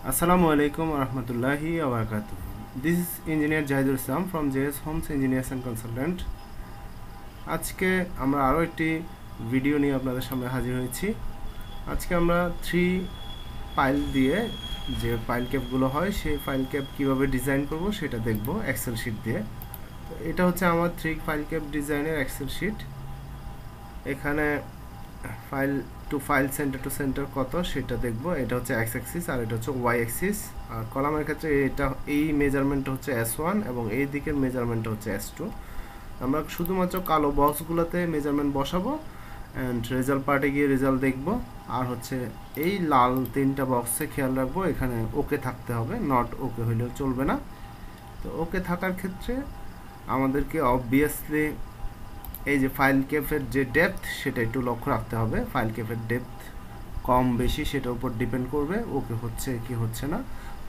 Assalamu alaikum wa rahmatullahi wa barakatuh. This is Engineer Jahidul Islam from JS Homes Engineers and Consultant. আজকে আমরা আরো একটি video নিয়ে আপনাদের সামনে হাজির হয়েছি। আজকে আমরা 3 ফাইল দিয়ে যে ফাইল ক্যাপগুলো হয় সেই ফাইল ক্যাপ কিভাবে ডিজাইন করব সেটা দেখব এক্সেল শীট দিয়ে। তো এটা হচ্ছে আমার 3 ফাইল ক্যাপ ডিজাইনের এক্সেল শীট। এখানে pile to pile centre to centre কত সেটা দেখব। এটা হচ্ছে এক্স অ্যাক্সিস আর এটা হচ্ছে ওয়াই অ্যাক্সিস। আর কলামের ক্ষেত্রে এটা এই মেজারমেন্টটা হচ্ছে S1 এবং এই দিকের মেজারমেন্টটা হচ্ছে S2। আমরা শুধুমাত্র কালো বক্সগুলোতে মেজারমেন্ট বসাবো এন্ড রেজাল্ট পার্টে গিয়ে রেজাল্ট দেখব। আর হচ্ছে এই লাল তিনটা বক্সে খেয়াল রাখবো এখানে ওকে থাকতে হবে, নট ওকে হইলেও চলবে না। তো ওকে থাকার ক্ষেত্রে আমাদেরকে অবভিয়াসলি এই যে ফাইল ক্যাপের যে ডেপথ সেটা একটু লক্ষ্য রাখতে হবে। ফাইল ক্যাপের ডেপথ কম বেশি সেটার উপর ডিপেন্ড করবে ওকে হচ্ছে কি হচ্ছে না।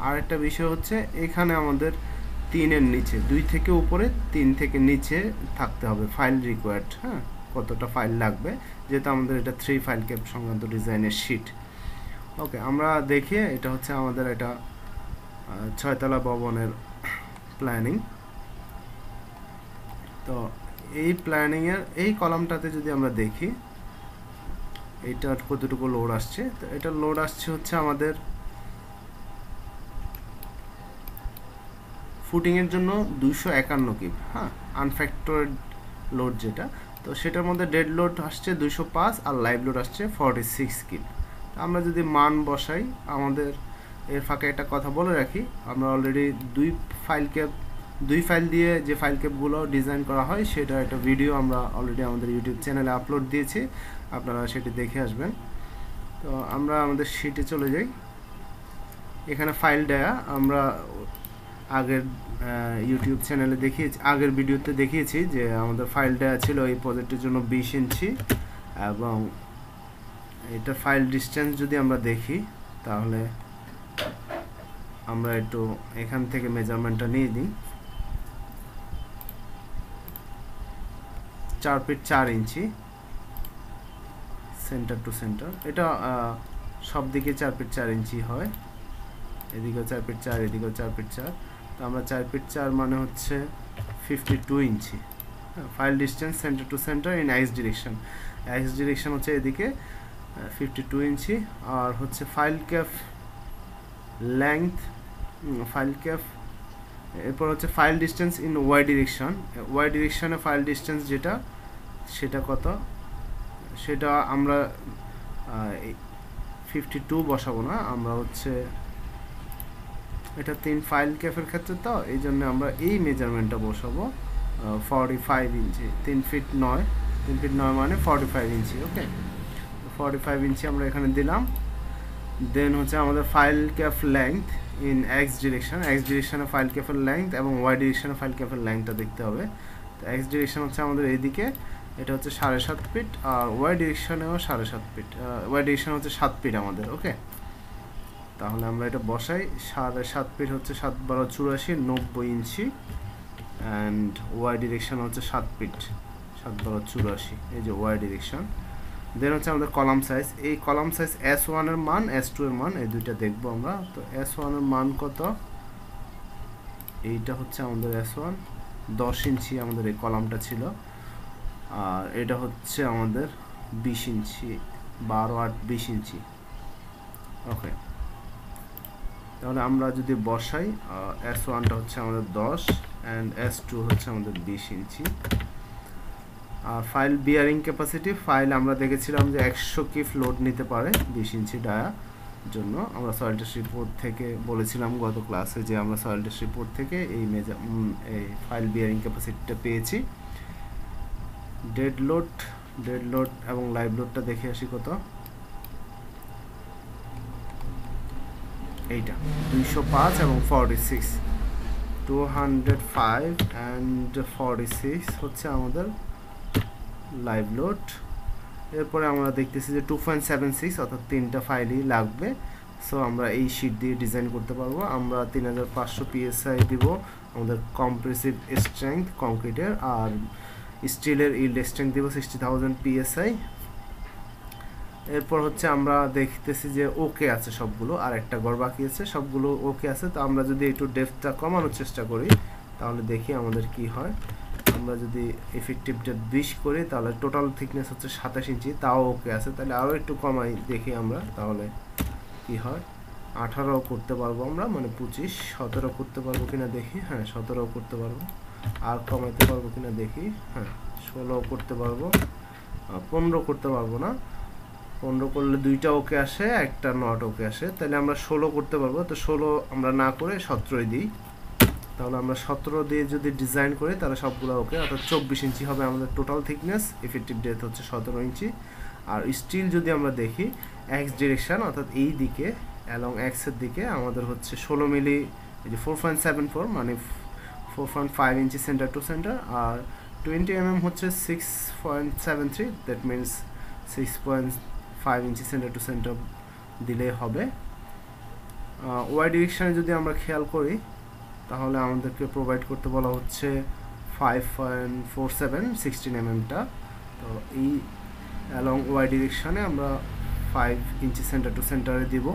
আর একটা বিষয় হচ্ছে এখানে আমাদের 3 এর নিচে 2 থেকে উপরে 3 থেকে নিচে থাকতে হবে ফাইল রিকোয়ার্ড। হ্যাঁ, কতটা ফাইল লাগবে যেহেতু আমাদের এটা 3 ফাইল ক্যাপ সংক্রান্ত ডিজাইনের শীট। ওকে, আমরা দেখি এটা হচ্ছে আমাদের এটা 6 তলা ভবনের প্ল্যানিং। তো এই প্ল্যানিং এর এই কলামটাতে যদি আমরা দেখি এটা কতটুকু লোড আসছে, তো এটা লোড আসছে হচ্ছে আমাদের ফুটিং এর জন্য 251 কিপ। হ্যাঁ, আনফ্যাক্টরেড লোড যেটা, তো সেটার মধ্যে ডেড লোড আসছে 205 আর লাইভ লোড আসছে 46 কিপ। আমরা যদি মান বসাই, আমাদের এর ফাঁকে একটা কথা বলে রাখি, আমরা অলরেডি দুই ফাইল দিয়ে যে ফাইল ক্যাপগুলো ডিজাইন করা হয় সেটা একটা ভিডিও আমরা অলরেডি আমাদের ইউটিউব চ্যানেলে আপলোড দিয়েছি, আপনারা সেটি দেখে আসবেন। তো আমরা আমাদের শীটে চলে যাই। এখানে ফাইল ডায়া আমরা আগের ইউটিউব চ্যানেলে দেখিয়েছি, আগের ভিডিওতে দেখিয়েছি যে আমাদের ফাইল ডায়া ছিল এই প্রজেক্টের জন্য 20 ইঞ্চি এবং এটা ফাইল ডিসটেন্স যদি আমরা দেখি তাহলে আমরা একটু এখান থেকে মেজারমেন্টটা নিয়ে নিই। 4 fit 4 inch centre to centre. এটা সব দিকে 4 ফিট 4 ইঞ্চি হয়, এদিকেও 4 ফিট 4 এদিকেও 4 ফিট 4। তো আমরা 4 ফিট 4 মানে হচ্ছে 52 inch. Pile distance centre to centre in X direction, X direction হচ্ছে এদিকে 52 ইঞ্চি। আর হচ্ছে pile cap length, pile cap, এরপর হচ্ছে pile distance in Y direction. Y ডিরেকশনে ফাইল ডিসটেন্স যেটা সেটা কত, সেটা আমরা 52 বসাবো না, আমরা হচ্ছে এটা 3 ফাইল ক্যাপের ক্ষেত্রে, তো এই জন্য আমরা এই মেজারমেন্টটা বসাবো 45 ইঞ্চি। 3 ফিট 9 মানে 45 ইঞ্চি। ওকে, 45 ইঞ্চি আমরা এখানে দিলাম। দেন হচ্ছে আমাদের pile cap length in X direction, X ডিরেকশনে ফাইল ক্যাপের লেংথ এবং ওয়াই ডিরেকশনে ফাইল ক্যাপের লেংথটা দেখতে হবে। তো এক্স ডিরেকশন হচ্ছে আমাদের এইদিকে, এটা হচ্ছে 7.5 ফিট, আর ওয়াই ডিরেকশনেও 7.5 ফিট। ওয়াই ডিরেকশন হচ্ছে 7 ফিট আমাদের। ওকে, তাহলে আমরা এটা বসাই। 7.5 ফিট হচ্ছে 7 12 84 90 ইঞ্চি অ্যান্ড ওয়াই ডিরেকশন হচ্ছে 7 ফিট 7 12 84, এই যে ওয়াই ডিরেকশন। দেন হচ্ছে আমাদের কলাম সাইজ, এই কলাম সাইজ S1 এর মান S2 এর মান এই দুইটা দেখবো আমরা। তো S1 এর মান কত, এইটা হচ্ছে আমাদের S1 10 ইঞ্চি আমাদের এই কলামটা ছিল, আর এটা হচ্ছে আমাদের 20 ইঞ্চি 12 8 20 ইঞ্চি। ওকে, তাহলে আমরা যদি বসাই S1টা হচ্ছে আমাদের 10 অ্যান্ড S2 হচ্ছে আমাদের 20 ইঞ্চি। আর ফাইল বিয়ারিং ক্যাপাসিটি, ফাইল আমরা দেখেছিলাম যে 100 কিপ লোড নিতে পারে 20 ইঞ্চি ডায়া জন্য। আমরা সয়েল টেস্ট রিপোর্ট থেকে বলেছিলাম গত ক্লাসে যে আমরা সয়েল টেস্ট রিপোর্ট থেকে এই ফাইল বিয়ারিং ক্যাপাসিটিটা পেয়েছি। ডেড লোড এবং লাইভ লোডটা দেখে আসি কত, এইটা 205 এবং 46, 205 অ্যান্ড 46 হচ্ছে আমাদের লাইভ লোড। এরপরে আমরা দেখতেছি যে 2.76 অর্থাৎ 3টা ফাইলই লাগবে। সো আমরা এই শীট দিয়ে ডিজাইন করতে পারবো। আমরা 3500 PSI দিব আমাদের কম্প্রেসিভ স্ট্রেংথ কংক্রিটের, আর স্টিলের ইল্ড স্ট্রেংথ দিব 60,000 PSI। এরপর হচ্ছে আমরা দেখতেছি যে ওকে আছে সবগুলো, আর একটা ঘর বাকি আছে, সবগুলো ওকে আছে। তো আমরা যদি একটু ডেপথটা কমানোর চেষ্টা করি তাহলে দেখি আমাদের কি হয়। আমরা যদি এফেক্টিভ ডেপথ 20 করি তাহলে টোটাল থিকনেস হচ্ছে 27 ইঞ্চি, তাও ওকে আছে। তাহলে আরও একটু কমাই দেখি আমরা, তাহলে কি হয়। 18 করতে পারবো আমরা, মানে 25, 17 করতে পারবো কিনা দেখি। হ্যাঁ 17 করতে পারবো। আর কমাইতে পারবো কিনা দেখি। হ্যাঁ 16 করতে পারবো। 15 করতে পারবো না, 15 করলে দুইটা ওকে আসে, একটা নট ওকে আসে। তাহলে আমরা 16 করতে পারবো। তো 16 আমরা না করে 17 দিই। তাহলে আমরা 17 দিয়ে যদি ডিজাইন করি তাহলে সবগুলো ওকে, অর্থাৎ 24 ইঞ্চি হবে আমাদের টোটাল থিকনেস। ইফেক্টিভ ডেপথ হচ্ছে 17 ইঞ্চি। আর স্টিল যদি আমরা দেখি এক্স ডিরেকশন, অর্থাৎ এই দিকে অ্যালং এক্সের দিকে আমাদের হচ্ছে 16 মিলি, এই যে 4.74, মানে 4.5 ইঞ্চি সেন্টার টু সেন্টার। আর 20 mm হচ্ছে 6.73, that means 6.5 inch centre to centre দিলে হবে। ওয়াই ডিরেকশানে যদি আমরা খেয়াল করি তাহলে আমাদেরকে প্রোভাইড করতে বলা হচ্ছে 5.47 16 mm-টা। তো এই অ্যালং ওয়াই ডিরেকশানে আমরা 5 ইঞ্চি সেন্টার টু সেন্টারে দিব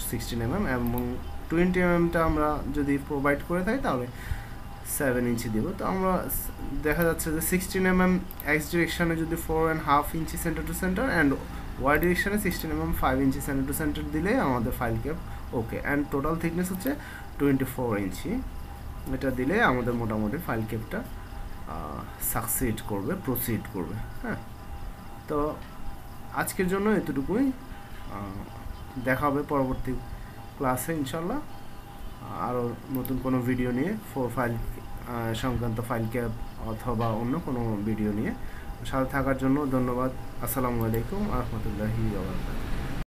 16 mm, এবং 20 mm-টা আমরা যদি প্রোভাইড করে থাকি তাহলে 7 ইঞ্চি দিব। তো আমরা দেখা যাচ্ছে যে 16 mm এক্স ডিরেকশানে যদি 4.5 inch centre to centre, and Y ডিরেকশানে 16 mm 5 inch centre to centre দিলে আমাদের pile cap okay. And total thickness হচ্ছে 24 ইঞ্চি। এটা দিলে আমাদের মোটামুটি ফাইল ক্যাপটা সাকসিড করবে, প্রসিড করবে। হ্যাঁ, তো আজকের জন্য এতটুকুই। দেখা হবে পরবর্তী ক্লাসে ইনশাল্লাহ আরও নতুন কোনো ভিডিও নিয়ে, ফাইল সংক্রান্ত ফাইল ক্যাপ অথবা অন্য কোনো ভিডিও নিয়ে। সাথে থাকার জন্য ধন্যবাদ। আসসালামু আলাইকুম ওয়া রাহমাতুল্লাহি ওয়া বারাকাতুহু।